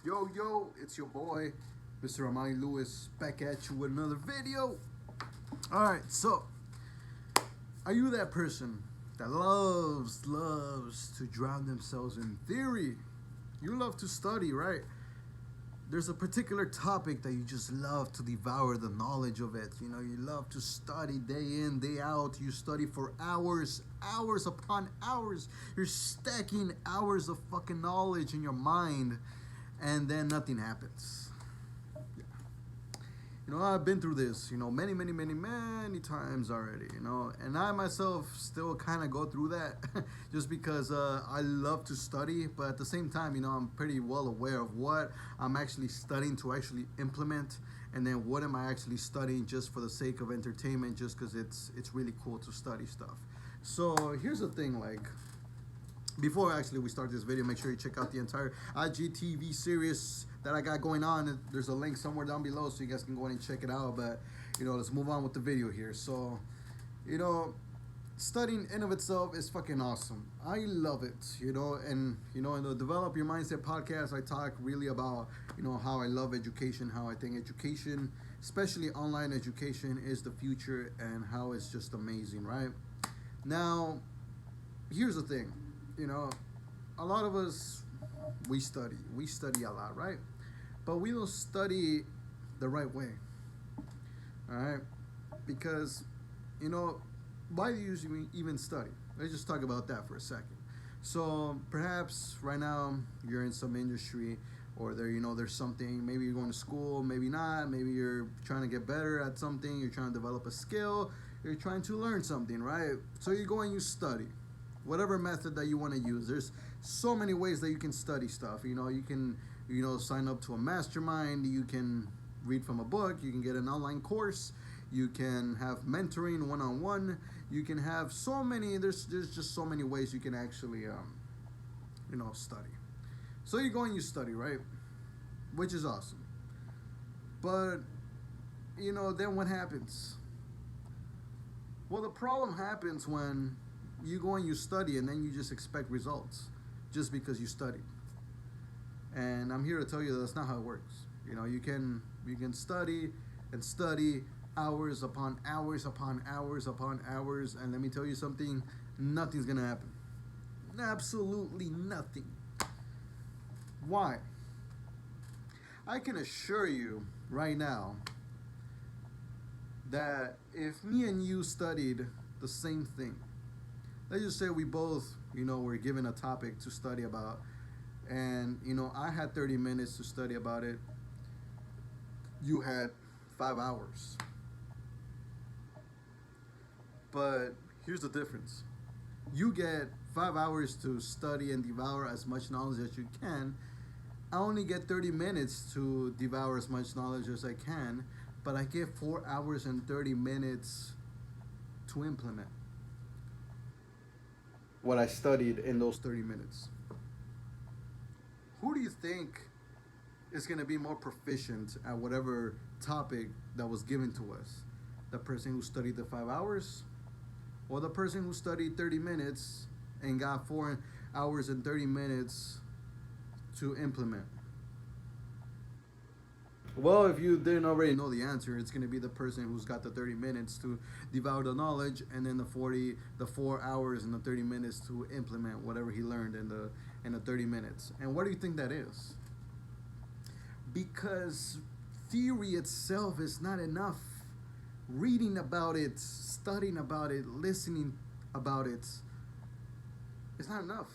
Yo, it's your boy, Mr. Amani Lewis, back at you with another video. Alright, so, are you that person that loves to drown themselves in theory? You love to study, right? There's a particular topic that you just love to devour the knowledge of it. You know, you love to study day in, day out. You study for hours upon hours. You're stacking hours of fucking knowledge in your mind, and then nothing happens. Yeah. You know, I've been through this, many times already, and I myself still kind of go through that just because I love to study, but at the same time, I'm pretty well aware of what I'm actually studying to actually implement, and then what am I actually studying just for the sake of entertainment, just because it's really cool to study stuff. So here's the thing, before actually we start this video, make sure you check out the entire IGTV series that I got going on. There's a link somewhere down below so you guys can go in and check it out. But, let's move on with the video here. So, studying in of itself is fucking awesome. I love it, and, in the Develop Your Mindset podcast, I talk really about, how I love education, how I think education, especially online education, is the future, and how it's just amazing, right? Now, here's the thing. A lot of us, we study a lot, right? But we don't study the right way, all right? Because, why do you even study? Let's just talk about that for a second. So perhaps right now you're in some industry, or there's something, maybe you're going to school, maybe not, maybe you're trying to get better at something, you're trying to develop a skill, you're trying to learn something, right? So you go and you study. Whatever method that you want to use. There's so many ways that you can study stuff. You can, sign up to a mastermind. You can read from a book. You can get an online course. You can have mentoring one-on-one. You can have so many. There's just so many ways you can actually, study. So you go and you study, right? Which is awesome. But, then what happens? Well, the problem happens when you go and you study and then you just expect results just because you studied. And I'm here to tell you that's not how it works. You can study and study hours upon hours upon hours upon hours, and let me tell you something, nothing's gonna happen. Absolutely nothing. Why? I can assure you right now that if me and you studied the same thing, let's just say we both, were given a topic to study about, and, I had 30 minutes to study about it. You had 5 hours. But here's the difference. You get 5 hours to study and devour as much knowledge as you can. I only get 30 minutes to devour as much knowledge as I can, but I get 4 hours and 30 minutes to implement what I studied in those 30 minutes. Who do you think is going to be more proficient at whatever topic that was given to us? The person who studied the 5 hours, or the person who studied 30 minutes and got 4 hours and 30 minutes to implement? Well, if you didn't already know the answer, it's going to be the person who's got the 30 minutes to devour the knowledge, and then the 4 hours and the 30 minutes to implement whatever he learned in the 30 minutes. And what do you think that is? Because theory itself is not enough. Reading about it, studying about it, listening about it, it's not enough.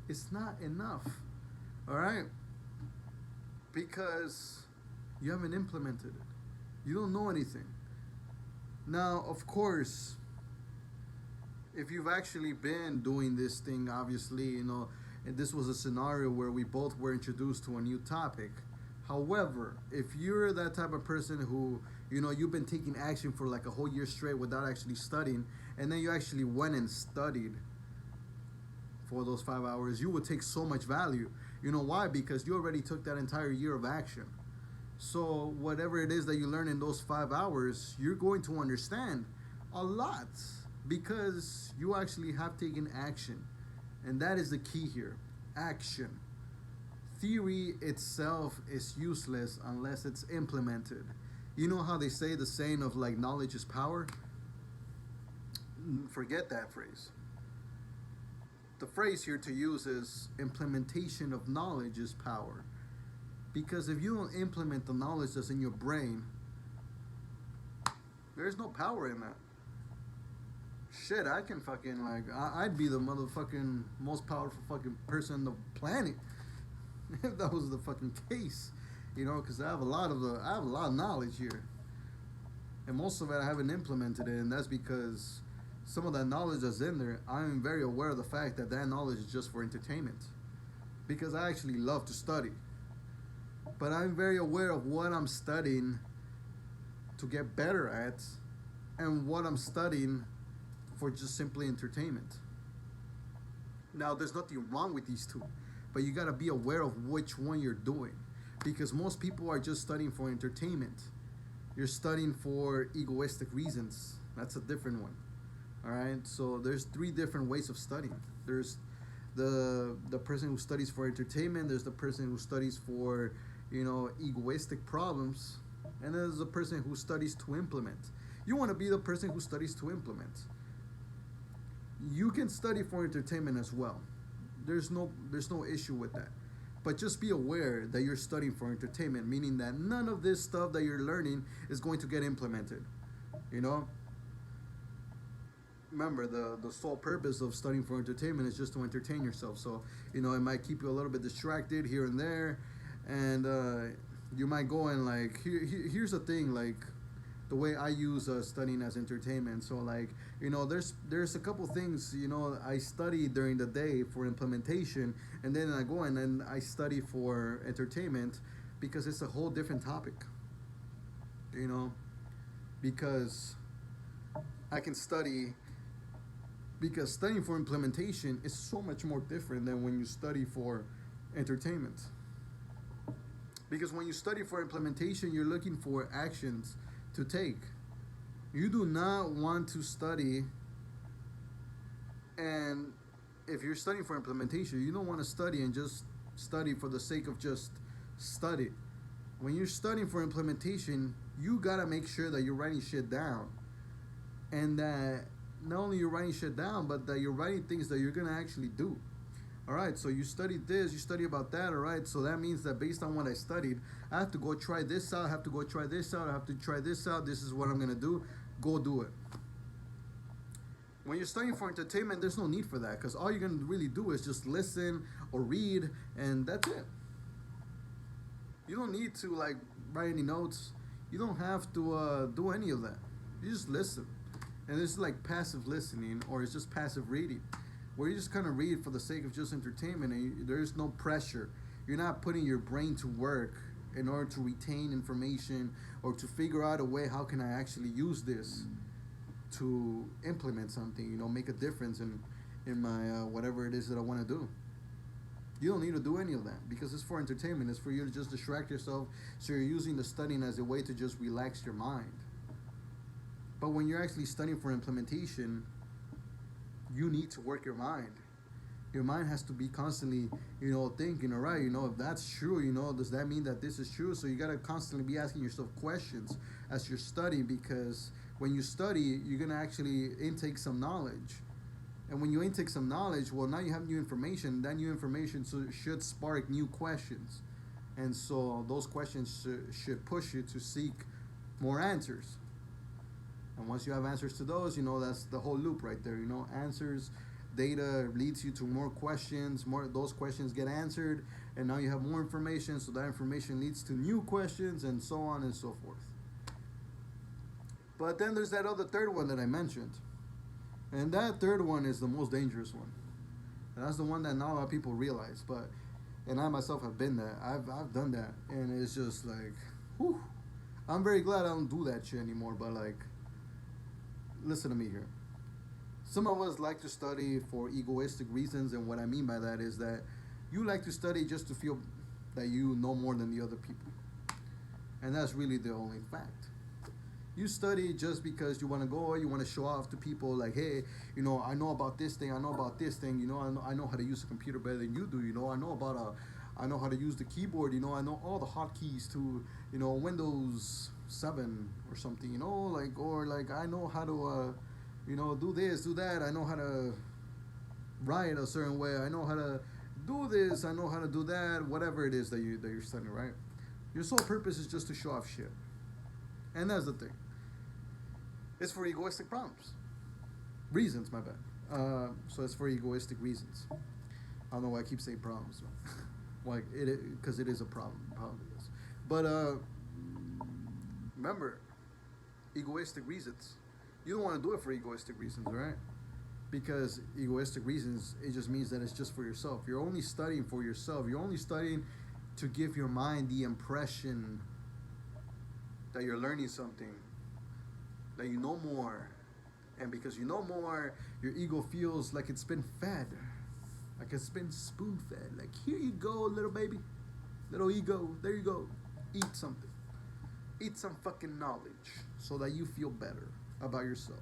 It's not enough. All right? Because you haven't implemented it. You don't know anything. Now, of course, if you've actually been doing this thing, obviously, and this was a scenario where we both were introduced to a new topic. However, if you're that type of person who, you've been taking action for like a whole year straight without actually studying, and then you actually went and studied for those 5 hours, you would take so much value. You know why? Because you already took that entire year of action. So whatever it is that you learn in those 5 hours, you're going to understand a lot because you actually have taken action. And that is the key here. Action. theory itself is useless unless it's implemented. You know how they say the saying of like knowledge is power? Forget that phrase. The phrase here to use is implementation of knowledge is power. Because if you don't implement the knowledge that's in your brain, there's no power in that. Shit, I can fucking like I'd be the motherfucking most powerful fucking person on the planet if that was the fucking case, because I have a lot of knowledge here, and most of it I haven't implemented it, and that's because some of that knowledge that's in there, I'm very aware of the fact that that knowledge is just for entertainment, because I actually love to study, but I'm very aware of what I'm studying to get better at, and what I'm studying for just simply entertainment. Now, there's nothing wrong with these two, but you gotta be aware of which one you're doing, because most people are just studying for entertainment. You're studying for egoistic reasons. That's a different one. All right. So there's three different ways of studying. There's the person who studies for entertainment. There's the person who studies for egoistic problems, and there's the person who studies to implement. You want to be the person who studies to implement. You can study for entertainment as well. There's no issue with that. But just be aware that you're studying for entertainment, meaning that none of this stuff that you're learning is going to get implemented. Remember, the sole purpose of studying for entertainment is just to entertain yourself. So, it might keep you a little bit distracted here and there, and you might go and like, here's the thing, like, the way I use studying as entertainment. So like, there's a couple things, I study during the day for implementation, and then I go and then I study for entertainment, because it's a whole different topic, because I can study, because studying for implementation is so much more different than when you study for entertainment. Because when you study for implementation, you're looking for actions to take. You do not want to study, and if you're studying for implementation, you don't want to study and just study for the sake of just study. When you're studying for implementation, you gotta make sure that you're writing shit down, and that not only you're writing shit down, but that you're writing things that you're gonna actually do. All right, so you studied this, you study about that, all right? So that means that based on what I studied, I have to go try this out, I have to go try this out, I have to try this out, this is what I'm gonna do, go do it. When you're studying for entertainment, there's no need for that, because all you're gonna really do is just listen or read, and that's it. You don't need to like write any notes. You don't have to do any of that. You just listen. And it's like passive listening, or it's just passive reading, where you just kind of read for the sake of just entertainment, and there's no pressure. You're not putting your brain to work in order to retain information or to figure out a way, how can I actually use this to implement something, make a difference in my whatever it is that I want to do. You don't need to do any of that, because it's for entertainment. It's for you to just distract yourself, so you're using the studying as a way to just relax your mind. But when you're actually studying for implementation, you need to work your mind. Your mind has to be constantly, thinking, all right, if that's true, does that mean that this is true? So you got to constantly be asking yourself questions as you're studying, because when you study, you're going to actually intake some knowledge. And when you intake some knowledge, well, now you have new information. That new information should spark new questions. And so those questions should push you to seek more answers. And once you have answers to those, that's the whole loop right there. Answers, data leads you to more questions. More those questions get answered, and now you have more information. So that information leads to new questions, and so on and so forth. But then there's that other third one that I mentioned, and that third one is the most dangerous one. And that's the one that not a lot of people realize. And I myself have been there. I've done that, and it's just like, whew. I'm very glad I don't do that shit anymore. But like, listen to me here. Some of us like to study for egoistic reasons, and what I mean by that is that you like to study just to feel that you know more than the other people. And that's really the only fact. You study just because you want to go, you want to show off to people like, hey, I know about this thing, I know about this thing, I know how to use a computer better than you do, I know about I know how to use the keyboard. I know all the hotkeys to Windows 7 or something. Or I know how to do this, do that. I know how to write a certain way. I know how to do this. I know how to do that. Whatever it is that you're studying, right? Your sole purpose is just to show off shit, and that's the thing. It's for egoistic problems, reasons. My bad. So it's for egoistic reasons. I don't know why I keep saying problems. Like because it is a problem. Problem it is. But remember, egoistic reasons. You don't want to do it for egoistic reasons, right? Because egoistic reasons, it just means that it's just for yourself. You're only studying for yourself. You're only studying to give your mind the impression that you're learning something, that you know more. And because you know more, your ego feels like it's been fed, like it's been spoon fed. Like, here you go, little baby, little ego, there you go. Eat something. Eat some fucking knowledge so that you feel better about yourself.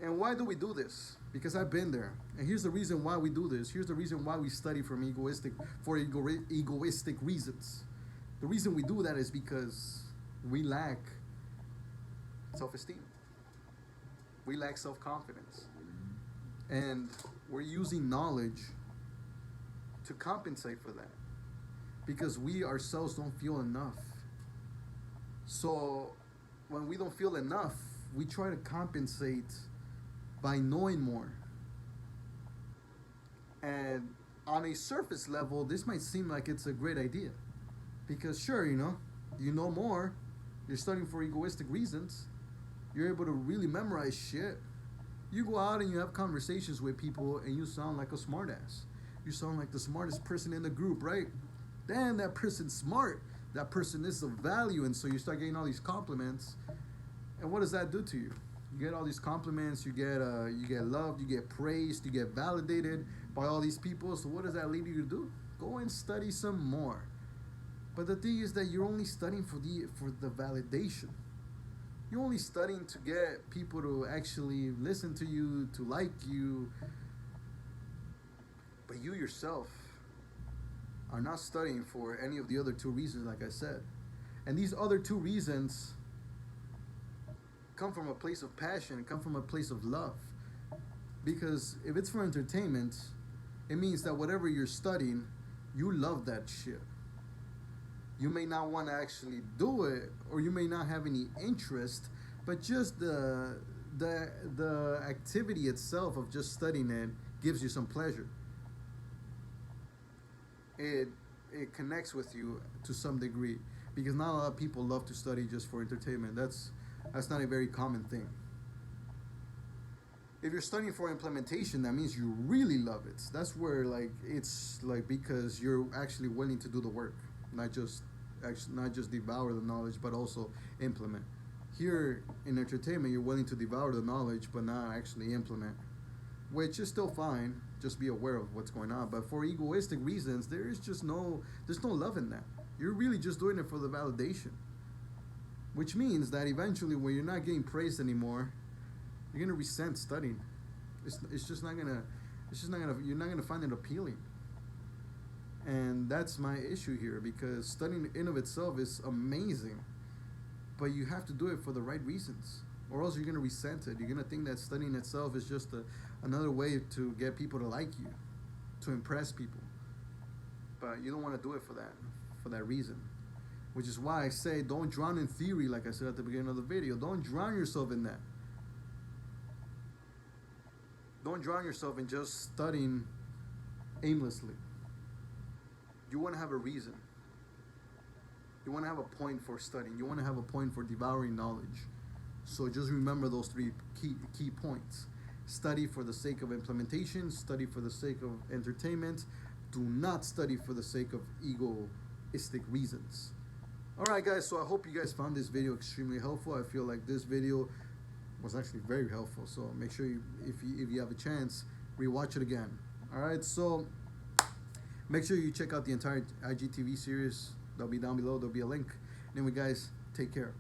And why do we do this? Because I've been there. And here's the reason why we do this. Here's the reason why we study for egoistic reasons. The reason we do that is because we lack self-esteem. We lack self-confidence. And we're using knowledge to compensate for that. Because we ourselves don't feel enough. So when we don't feel enough, we try to compensate by knowing more. And on a surface level, this might seem like it's a great idea. Because sure, you know more, you're studying for egoistic reasons, you're able to really memorize shit. You go out and you have conversations with people and you sound like a smartass. You sound like the smartest person in the group, right? Damn, that person's smart. That person is of value. And so you start getting all these compliments. And what does that do to you? You get all these compliments, you get loved, you get praised, you get validated by all these people. So what does that lead you to do? Go and study some more. But the thing is that you're only studying for the validation. You're only studying to get people to actually listen to you, to like you. But you yourself are not studying for any of the other two reasons, like I said. And these other two reasons come from a place of passion, come from a place of love. Because if it's for entertainment, it means that whatever you're studying, you love that shit. You may not want to actually do it, or you may not have any interest, but just the activity itself of just studying it gives you some pleasure. It connects with you to some degree, because not a lot of people love to study just for entertainment. That's not a very common thing. If you're studying for implementation, that means you really love it. That's where it's because you're actually willing to do the work, not just devour the knowledge, but also implement. Here in entertainment, you're willing to devour the knowledge, but not actually implement, which is still fine. Just be aware of what's going on. But for egoistic reasons, there's no love in that. You're really just doing it for the validation. Which means that eventually, when you're not getting praised anymore, you're gonna resent studying. You're not gonna find it appealing. And that's my issue here, because studying in of itself is amazing, but you have to do it for the right reasons, or else you're gonna resent it. You're gonna think that studying itself is just another way to get people to like you, to impress people. But you don't want to do it for that reason. Which is why I say don't drown in theory, like I said at the beginning of the video. Don't drown yourself in that. Don't drown yourself in just studying aimlessly. You want to have a reason. You want to have a point for studying. You want to have a point for devouring knowledge. So just remember those three key points. Study for the sake of implementation. Study for the sake of entertainment. Do not study for the sake of egoistic reasons. Alright guys, so I hope you guys found this video extremely helpful. I feel like this video was actually very helpful. So make sure if you have a chance, rewatch it again. Alright, so make sure you check out the entire IGTV series. That'll be down below. There'll be a link. Anyway guys, take care.